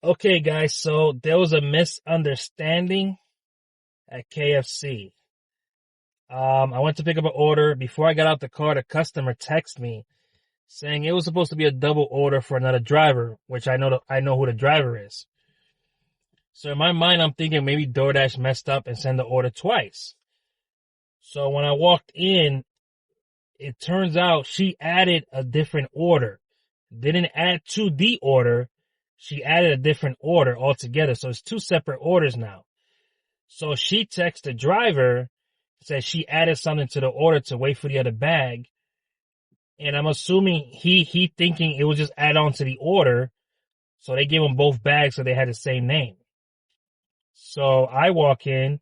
Okay, guys, so there was a misunderstanding at KFC. I went to pick up an order. Before I got out the car, the customer texted me saying it was supposed to be a double order for another driver, which I know who the driver is. So in my mind, I'm thinking maybe DoorDash messed up and sent the order twice. So when I walked in, it turns out she added a different order. Didn't add to the order. She added a different order altogether. So it's two separate orders now. So she texts the driver, says she added something to the order to wait for the other bag. And I'm assuming he thinking it was just add on to the order. So they gave him both bags so they had the same name. So I walk in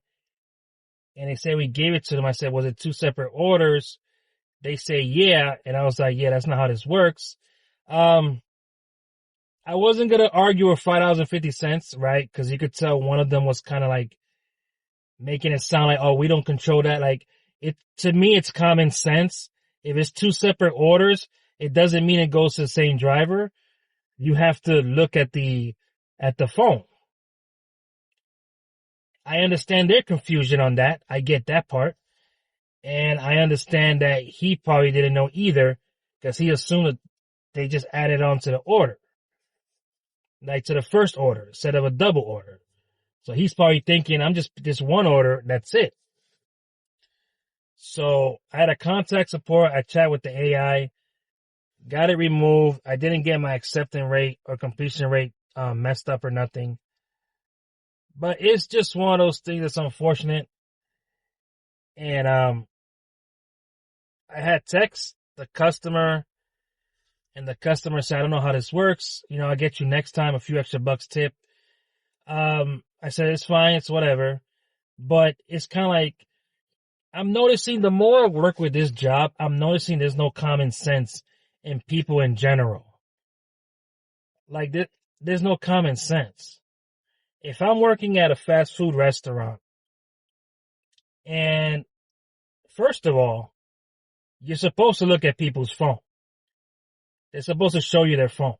and they say we gave it to them. I said, was it two separate orders? They say, yeah. And I was like, yeah, that's not how this works. I wasn't going to argue with $5.50, right? Cause you could tell one of them was kind of like making it sound like, oh, we don't control that. Like to me, it's common sense. If it's two separate orders, it doesn't mean it goes to the same driver. You have to look at the phone. I understand their confusion on that. I get that part. And I understand that he probably didn't know either because he assumed that they just added on to the order, like to the first order instead of a double order. So he's probably thinking, I'm just this one order, that's it. So I had a contact support. I chat with the AI, got it removed. I didn't get my acceptance rate or completion rate messed up or nothing. But it's just one of those things that's unfortunate. And I had text the customer, and the customer said, I don't know how this works. I'll get you next time, a few extra bucks tip. I said, it's fine, it's whatever. But it's kind of like, I'm noticing the more I work with this job, I'm noticing there's no common sense in people in general. Like, there's no common sense. If I'm working at a fast food restaurant, and first of all, you're supposed to look at people's phone. They're supposed to show you their phone.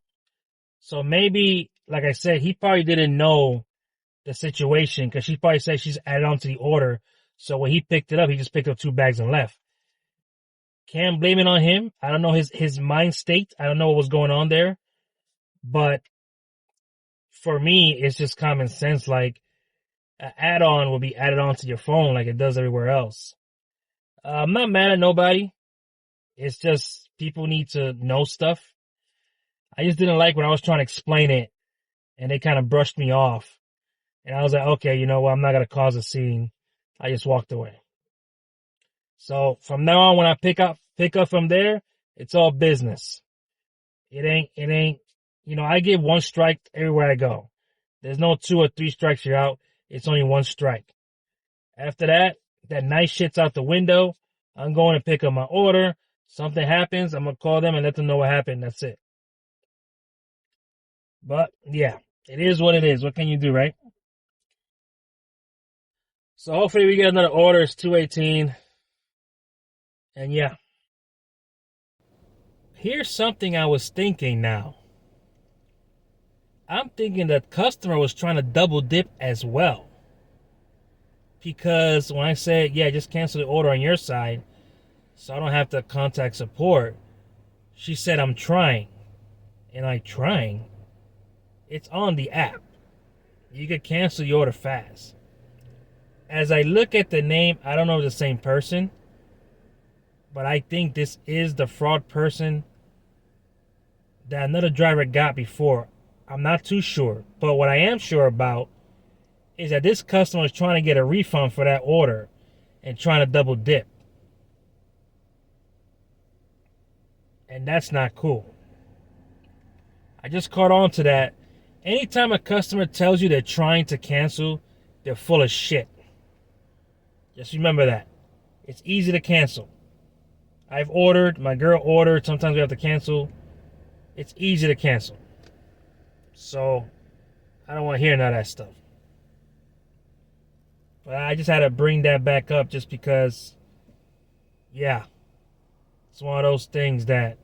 So maybe, like I said, he probably didn't know the situation because she probably said she's added on to the order. So when he picked it up, he just picked up two bags and left. Can't blame it on him. I don't know his mind state. I don't know what was going on there. But for me, it's just common sense. Like, an add-on will be added on to your phone like it does everywhere else. I'm not mad at nobody. It's just people need to know stuff. I just didn't like when I was trying to explain it and they kind of brushed me off. And I was like, okay, you know what? I'm not going to cause a scene. I just walked away. So from now on, when I pick up from there, it's all business. It ain't, I give one strike everywhere I go. There's no 2 or 3 strikes, you're out. It's only one strike. After that, that nice shit's out the window. I'm going to pick up my order. Something happens, I'm going to call them and let them know what happened. That's it. But yeah, it is what it is. What can you do, right? So hopefully we get another order. It's 218. And yeah. Here's something I was thinking now. I'm thinking the customer was trying to double dip as well. Because when I said, yeah, just cancel the order on your side so I don't have to contact support, she said, I'm trying. And like, trying? It's on the app. You could cancel your order fast. As I look at the name, I don't know if it's the same person, but I think this is the fraud person that another driver got before. I'm not too sure. But what I am sure about is that this customer is trying to get a refund for that order and trying to double dip. And that's not cool. I just caught on to that. Anytime a customer tells you they're trying to cancel, they're full of shit. Just remember that. It's easy to cancel. I've ordered, my girl ordered, sometimes we have to cancel. It's easy to cancel. So, I don't want to hear none of that stuff. But I just had to bring that back up just because, yeah, it's one of those things that